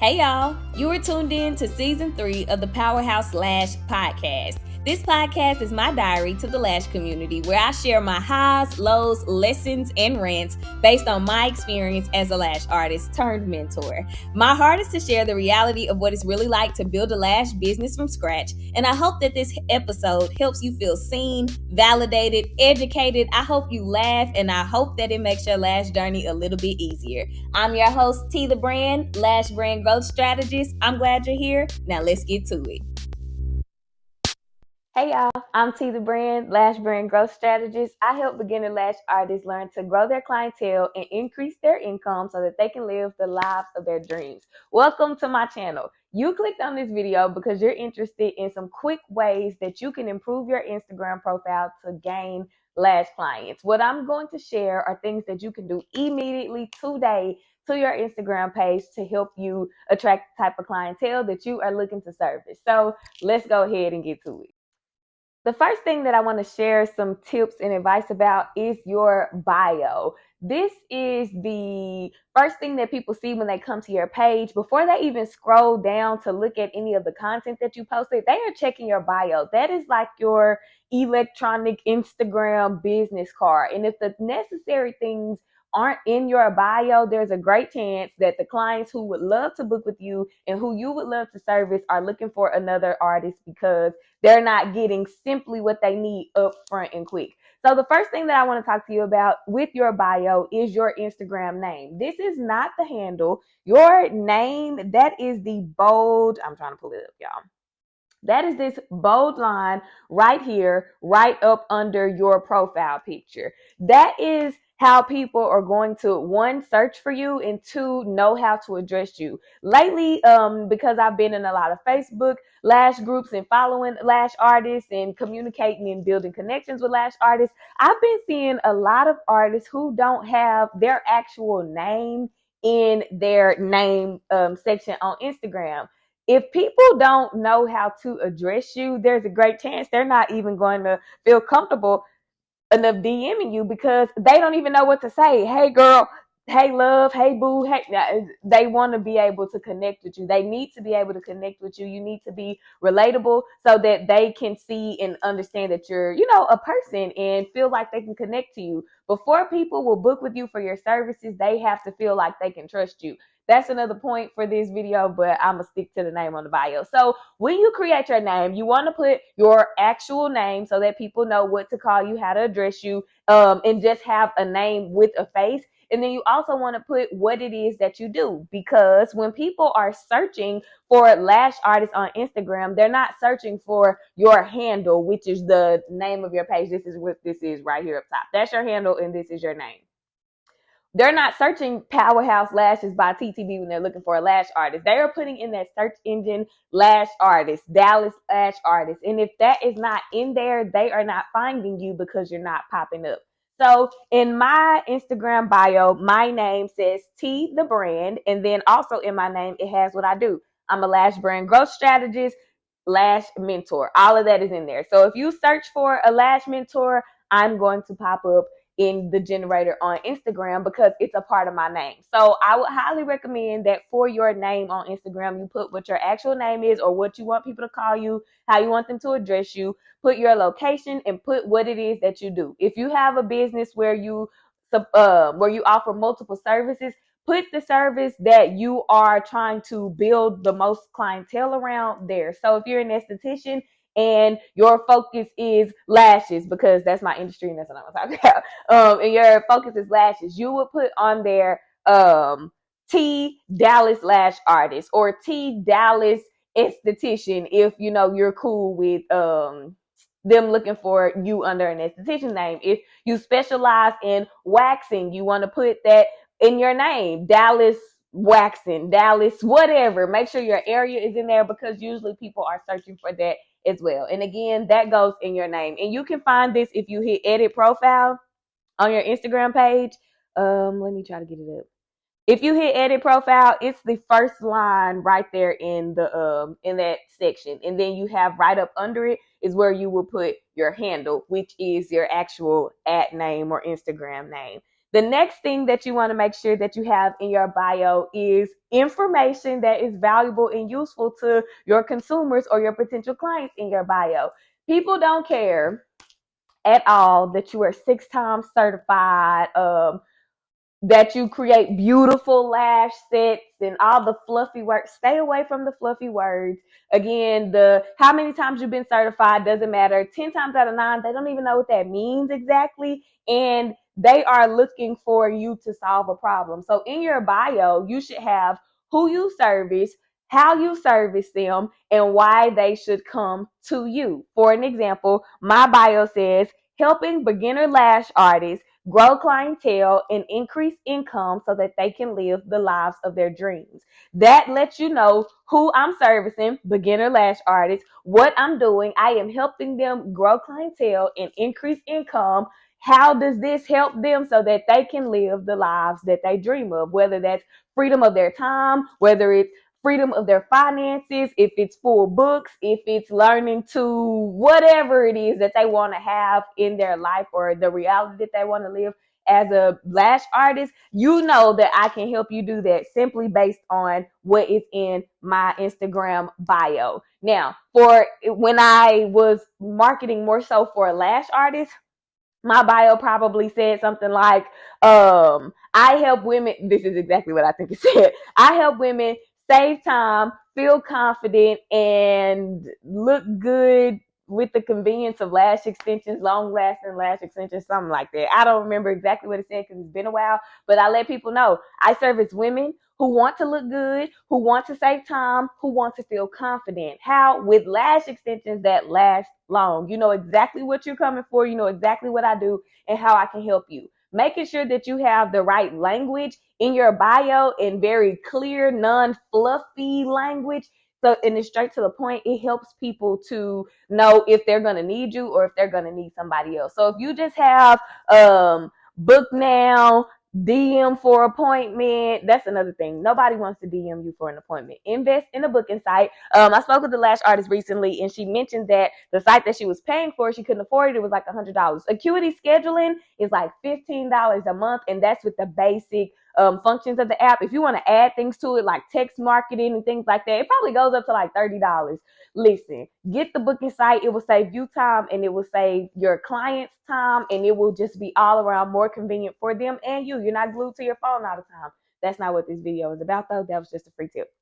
Hey y'all, you are tuned in to season 3 of the Powerhouse Lash podcast. This podcast is my diary to the Lash community where I share my highs, lows, lessons, and rants based on my experience as a lash artist turned mentor. My heart is to share the reality of what it's really like to build a lash business from scratch, and I hope that this episode helps you feel seen, validated, educated. I hope you laugh, and I hope that it makes your lash journey a little bit easier. I'm your host, T the Brand, Lash Brand Growth Strategist. I'm glad you're here. Now let's get to it. Hey y'all, I'm T the Brand, Lash Brand Growth Strategist. I help beginner lash artists learn to grow their clientele and increase their income so that they can live the lives of their dreams. Welcome to my channel. You clicked on this video because you're interested in some quick ways that you can improve your Instagram profile to gain lash clients. What I'm going to share are things that you can do immediately today to your Instagram page to help you attract the type of clientele that you are looking to service. So let's go ahead and get to it. The first thing that I want to share some tips and advice about is your bio. This is the first thing that people see when they come to your page. Before they even scroll down to look at any of the content that you posted, they are checking your bio. That is like your electronic Instagram business card. And if the necessary things aren't in your bio, there's a great chance that the clients who would love to book with you and who you would love to service are looking for another artist because they're not getting simply what they need up front and quick. So the first thing that I want to talk to you about with your bio is your Instagram name. This is not the handle. Your name, that is the bold, I'm trying to pull it up, y'all. That is this bold line right here, right up under your profile picture. That is how people are going to, one, search for you, and two, know how to address you. Lately, because I've been in a lot of Facebook lash groups and following lash artists and communicating and building connections with lash artists, I've been seeing a lot of artists who don't have their actual name in their name section on Instagram. If people don't know how to address you, there's a great chance they're not even going to feel comfortable enough DMing you because they don't even know what to say. Hey girl, hey love, hey boo, hey. They want to be able to connect with you. They need to be able to connect with you. You need to be relatable so that they can see and understand that you're, a person and feel like they can connect to you. Before people will book with you for your services, they have to feel like they can trust you. That's another point for this video, but I'm going to stick to the name on the bio. So when you create your name, you want to put your actual name so that people know what to call you, how to address you, and just have a name with a face. And then you also want to put what it is that you do, because when people are searching for lash artists on Instagram, they're not searching for your handle, which is the name of your page. This is what this is right here up top. That's your handle and this is your name. They're not searching Powerhouse Lashes by TTB when they're looking for a lash artist. They are putting in that search engine lash artist, Dallas lash artist. And if that is not in there, they are not finding you because you're not popping up. So in my Instagram bio, my name says T the Brand. And then also in my name, it has what I do. I'm a lash brand growth strategist, lash mentor. All of that is in there. So if you search for a lash mentor, I'm going to pop up in the generator on Instagram because it's a part of my name. So I would highly recommend that for your name on Instagram, you put what your actual name is or what you want people to call you, how you want them to address you, put your location, and put what it is that you do. If you have a business where you offer multiple services, put the service that you are trying to build the most clientele around there. So if you're an esthetician and your focus is lashes, because that's my industry and that's what I'm talking about, and your focus is lashes, you would put on there T Dallas Lash Artist or T Dallas Esthetician if you're cool with them looking for you under an esthetician name. If you specialize in waxing, you want to put that in your name, Dallas waxing, Dallas whatever. Make sure your area is in there because usually people are searching for that as well. And again, that goes in your name. And you can find this if you hit edit profile on your Instagram page. Let me try to get it up. If you hit edit profile, it's the first line right there in the in that section. And then you have right up under it is where you will put your handle, which is your actual @ name or Instagram name. The next thing that you want to make sure that you have in your bio is information that is valuable and useful to your consumers or your potential clients in your bio. People don't care at all that you are 6 times certified, that you create beautiful lash sets and all the fluffy work. Stay away from the fluffy words. Again, the how many times you've been certified doesn't matter. 10 times out of 9, they don't even know what that means exactly. And they are looking for you to solve a problem. So in your bio, you should have who you service, how you service them, and why they should come to you. For an example, my bio says, helping beginner lash artists grow clientele, and increase income so that they can live the lives of their dreams. That lets you know who I'm servicing, beginner lash artists, what I'm doing. I am helping them grow clientele and increase income. How does this help them so that they can live the lives that they dream of, whether that's freedom of their time, whether it's freedom of their finances, if it's full books, if it's learning to whatever it is that they want to have in their life or the reality that they want to live as a lash artist. You know that I can help you do that simply based on what is in my Instagram bio. Now, for when I was marketing more so for lash artists, my bio probably said something like, I help women. This is exactly what I think it said. I help women save time, feel confident, and look good with the convenience of lash extensions, long lasting lash extensions, something like that. I don't remember exactly what it said because it's been a while, but I let people know I service women who want to look good, who want to save time, who want to feel confident. How? With lash extensions that last long. You know exactly what you're coming for. You know exactly what I do and how I can help you. Making sure that you have the right language in your bio in very clear, non-fluffy language. So, and it's straight to the point. It helps people to know if they're going to need you or if they're going to need somebody else. So if you just have book now, DM for appointment. That's another thing. Nobody wants to DM you for an appointment. Invest in a booking site. I spoke with the lash artist recently, and she mentioned that the site that she was paying for, she couldn't afford it. It was like $100. Acuity scheduling is like $15 a month, and that's with the basic functions of the app. If you want to add things to it, like text marketing and things like that, it probably goes up to like $30. Listen, get the booking site. It will save you time and it will save your clients time, and it will just be all around more convenient for them and you. You're not glued to your phone all the time. That's not what this video is about, though. That was just a free tip.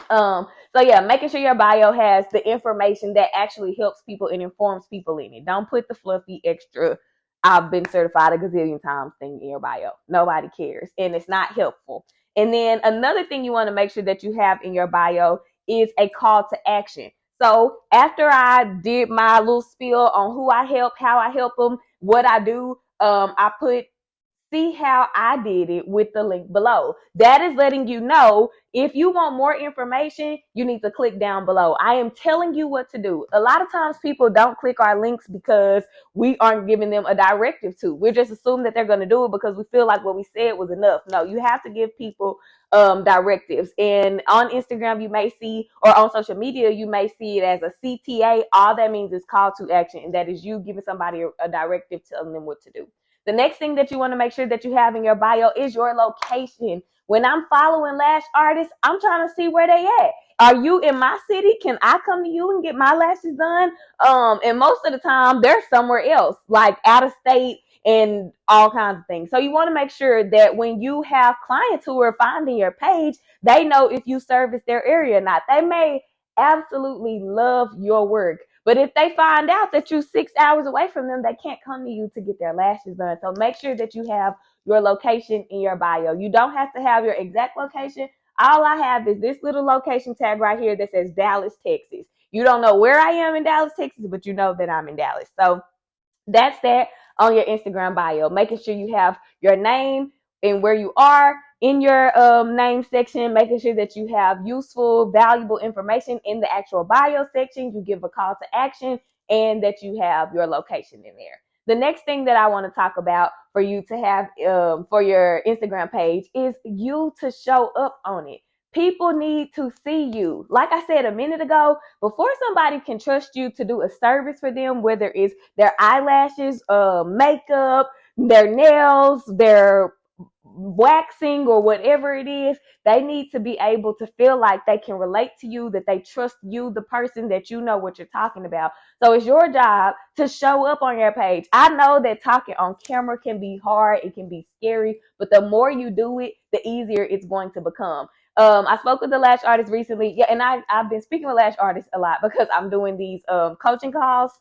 So yeah, making sure your bio has the information that actually helps people and informs people in it. Don't put the fluffy extra I've been certified a gazillion times thing in your bio. Nobody cares, and it's not helpful. And then another thing you want to make sure that you have in your bio is a call to action. So after I did my little spiel on who I help, how I help them, what I do, I put see how I did it with the link below. That is letting you know if you want more information, you need to click down below. I am telling you what to do. A lot of times people don't click our links because we aren't giving them a directive to. We're just assuming that they're going to do it because we feel like what we said was enough. No, you have to give people directives. And on Instagram, you may see, or on social media, you may see it as a CTA. All that means is call to action, and that is you giving somebody a directive telling them what to do. The next thing that you want to make sure that you have in your bio is your location. When I'm following lash artists, I'm trying to see where they at. Are you in my city? Can I come to you and get my lashes done? And most of the time, they're somewhere else, like out of state and all kinds of things. So you want to make sure that when you have clients who are finding your page, they know if you service their area or not. They may absolutely love your work, but if they find out that you're 6 hours away from them, they can't come to you to get their lashes done. So make sure that you have your location in your bio. You don't have to have your exact location. All I have is this little location tag right here that says Dallas, Texas. You don't know where I am in Dallas, Texas, but you know that I'm in Dallas. So that's that on your Instagram bio. Making sure you have your name and where you are in your name section, making sure that you have useful, valuable information in the actual bio section. You give a call to action, and that you have your location in there. The next thing that I want to talk about for you to have for your Instagram page is you to show up on it. People need to see you. Like I said a minute ago, before somebody can trust you to do a service for them, whether it's their eyelashes, makeup, their nails, their waxing or whatever it is, they need to be able to feel like they can relate to you, that they trust you, the person, that you know what you're talking about. So it's your job to show up on your page. I know that talking on camera can be hard, it can be scary, but the more you do it, the easier it's going to become. I spoke with the lash artist recently. Yeah, and I've been speaking with lash artists a lot because I'm doing these coaching calls.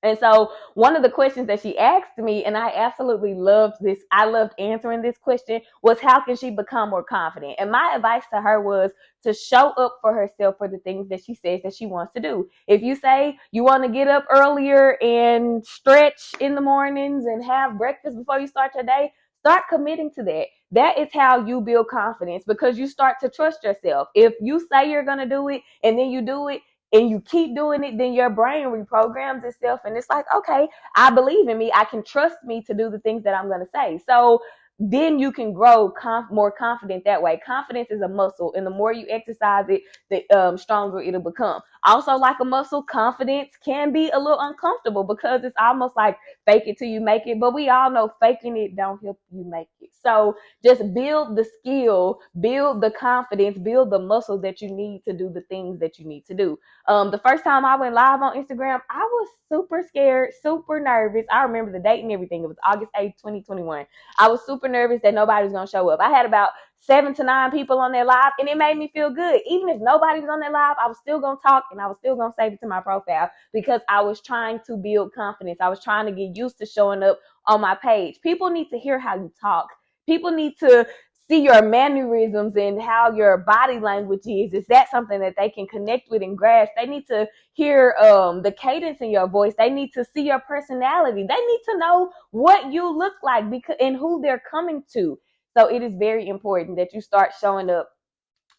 And so one of the questions that she asked me, and I absolutely loved this, I loved answering this question, was how can she become more confident? And my advice to her was to show up for herself for the things that she says that she wants to do. If you say you want to get up earlier and stretch in the mornings and have breakfast before you start your day, start committing to that. That is how you build confidence, because you start to trust yourself. If you say you're going to do it and then you do it, and you keep doing it, then your brain reprograms itself. And it's like, okay, I believe in me. I can trust me to do the things that I'm going to say. So then you can grow more confident that way. Confidence is a muscle, and the more you exercise it, the stronger it'll become. Also, like a muscle, confidence can be a little uncomfortable because it's almost like fake it till you make it. But we all know faking it don't help you make it. So just build the skill, build the confidence, build the muscle that you need to do the things that you need to do. The first time I went live on Instagram, I was super scared, super nervous. I remember the date and everything. It was August 8th, 2021. I was super nervous that nobody was going to show up. I had about 7 to 9 people on their live, and it made me feel good. Even if nobody was on their live, I was still going to talk, and I was still going to save it to my profile because I was trying to build confidence. I was trying to get used to showing up on my page. People need to hear how you talk. People need to see your mannerisms and how your body language is. Is that something that they can connect with and grasp? They need to hear the cadence in your voice. They need to see your personality. They need to know what you look like and who they're coming to. So it is very important that you start showing up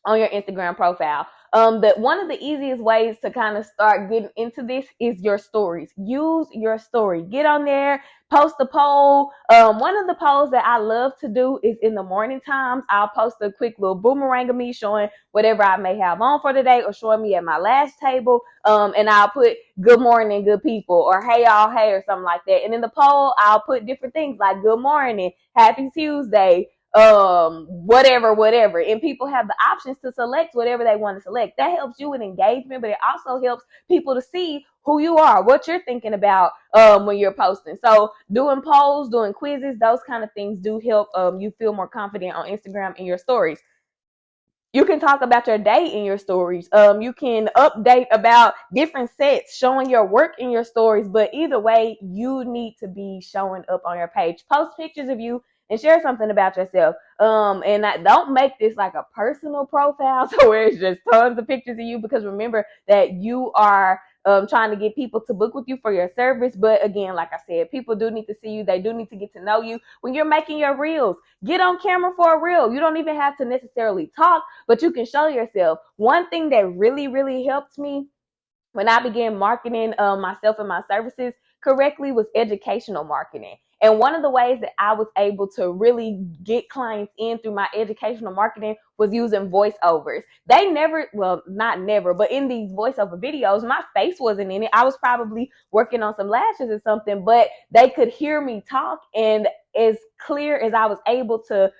on your Instagram profile. That one of the easiest ways to kind of start getting into this is your stories. Use your story. Get on there, post a poll. One of the polls that I love to do is in the morning times. I'll post a quick little boomerang of me showing whatever I may have on for today, or showing me at my lash table. And I'll put good morning, good people, or hey y'all, hey, or something like that. And in the poll, I'll put different things like good morning, happy Tuesday, whatever, and people have the options to select whatever they want to select. That helps you with engagement, but it also helps people to see who you are, what you're thinking about when you're posting. So doing polls, doing quizzes, those kind of things do help you feel more confident on Instagram in your stories. You can talk about your day in your stories. You can update about different sets, showing your work in your stories. But either way, you need to be showing up on your page. Post pictures of you and share something about yourself. And don't make this like a personal profile, so where it's just tons of pictures of you, because remember that you are trying to get people to book with you for your service. But again, like I said, people do need to see you. They do need to get to know you. When you're making your reels, get on camera for a reel. You don't even have to necessarily talk, but you can show yourself. One thing that really, really helped me when I began marketing myself and my services correctly was educational marketing. And one of the ways that I was able to really get clients in through my educational marketing was using voiceovers. They never, well, not never, but in these voiceover videos, my face wasn't in it. I was probably working on some lashes or something, but they could hear me talk. And as clear as I was able to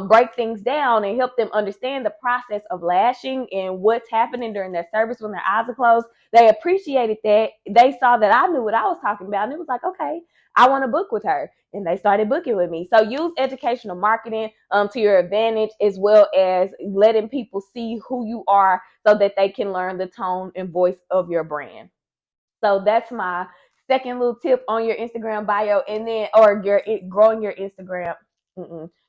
break things down and help them understand the process of lashing and what's happening during their service when their eyes are closed, they appreciated that. They saw that I knew what I was talking about, and it was like, okay, I want to book with her. And they started booking with me. So use educational marketing to your advantage, as well as letting people see who you are so that they can learn the tone and voice of your brand. So that's my second little tip on your Instagram bio, and then, or growing your Instagram,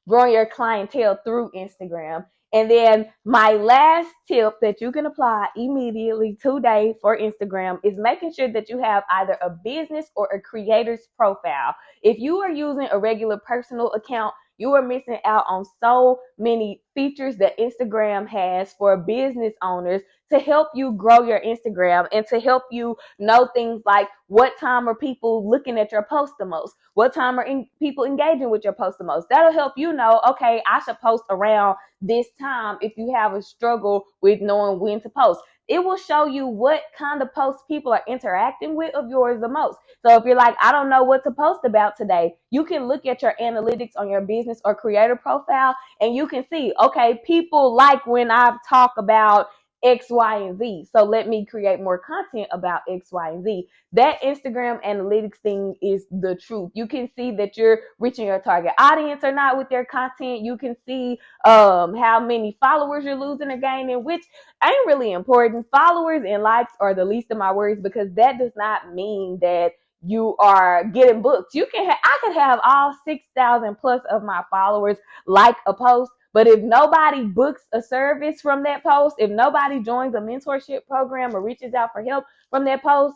growing your clientele through Instagram. And then my last tip that you can apply immediately today for Instagram is making sure that you have either a business or a creator's profile. If you are using a regular personal account, you are missing out on so many features that Instagram has for business owners to help you grow your Instagram and to help you know things like what time are people looking at your post the most? What time are people engaging with your post the most? That'll help you know, okay, I should post around this time if you have a struggle with knowing when to post. it will show you what kind of posts people are interacting with of yours the most. So if you're like, I don't know what to post about today, you can look at your analytics on your business or creator profile and you can see, okay, people like when I talk about X, Y, and Z. So let me create more content about X, Y, and Z. That Instagram analytics thing is the truth. You can see that you're reaching your target audience or not with their content. You can see how many followers you're losing or gaining, which ain't really important. Followers and likes are the least of my worries because that does not mean that you are getting booked. I could have all 6,000 plus of my followers like a post, but if nobody books a service from that post, if nobody joins a mentorship program or reaches out for help from that post,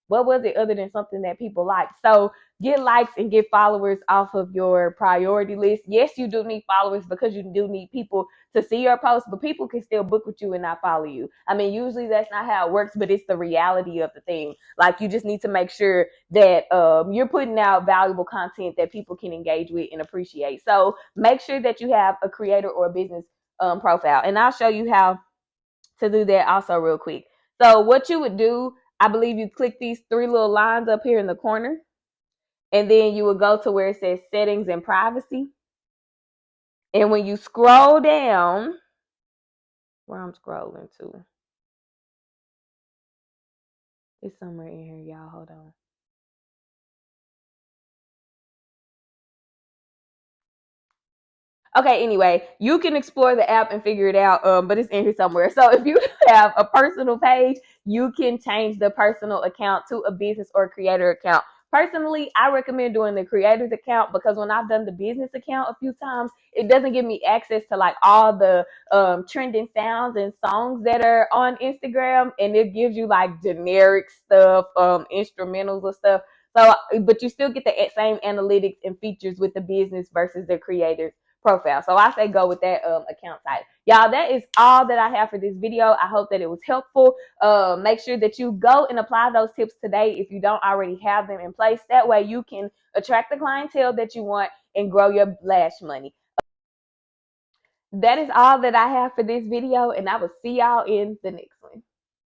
what was it other than something that people like? So get likes and get followers off of your priority list. Yes, you do need followers because you do need people to see your posts, but people can still book with you and not follow you. I mean, usually that's not how it works, but it's the reality of the thing. Like, you just need to make sure that you're putting out valuable content that people can engage with and appreciate. So make sure that you have a creator or a business profile. And I'll show you how to do that also real quick. So what you would do, I believe you click these three little lines up here in the corner, and then you would go to where it says settings and privacy. And when you scroll down, where I'm scrolling to, it's somewhere in here, y'all. Hold on. Okay, anyway, you can explore the app and figure it out, but it's in here somewhere. So if you have a personal page, you can change the personal account to a business or creator account. Personally, I recommend doing the creator's account because when I've done the business account a few times, it doesn't give me access to like all the trending sounds and songs that are on Instagram, and it gives you like generic stuff, instrumentals or stuff. So, but you still get the same analytics and features with the business versus the creators profile. So I say go with that account type. Y'all, that is all that I have for this video. I hope that it was helpful. Make sure that you go and apply those tips today if you don't already have them in place. That way you can attract the clientele that you want and grow your lash money. That is all that I have for this video, and I will see y'all in the next one.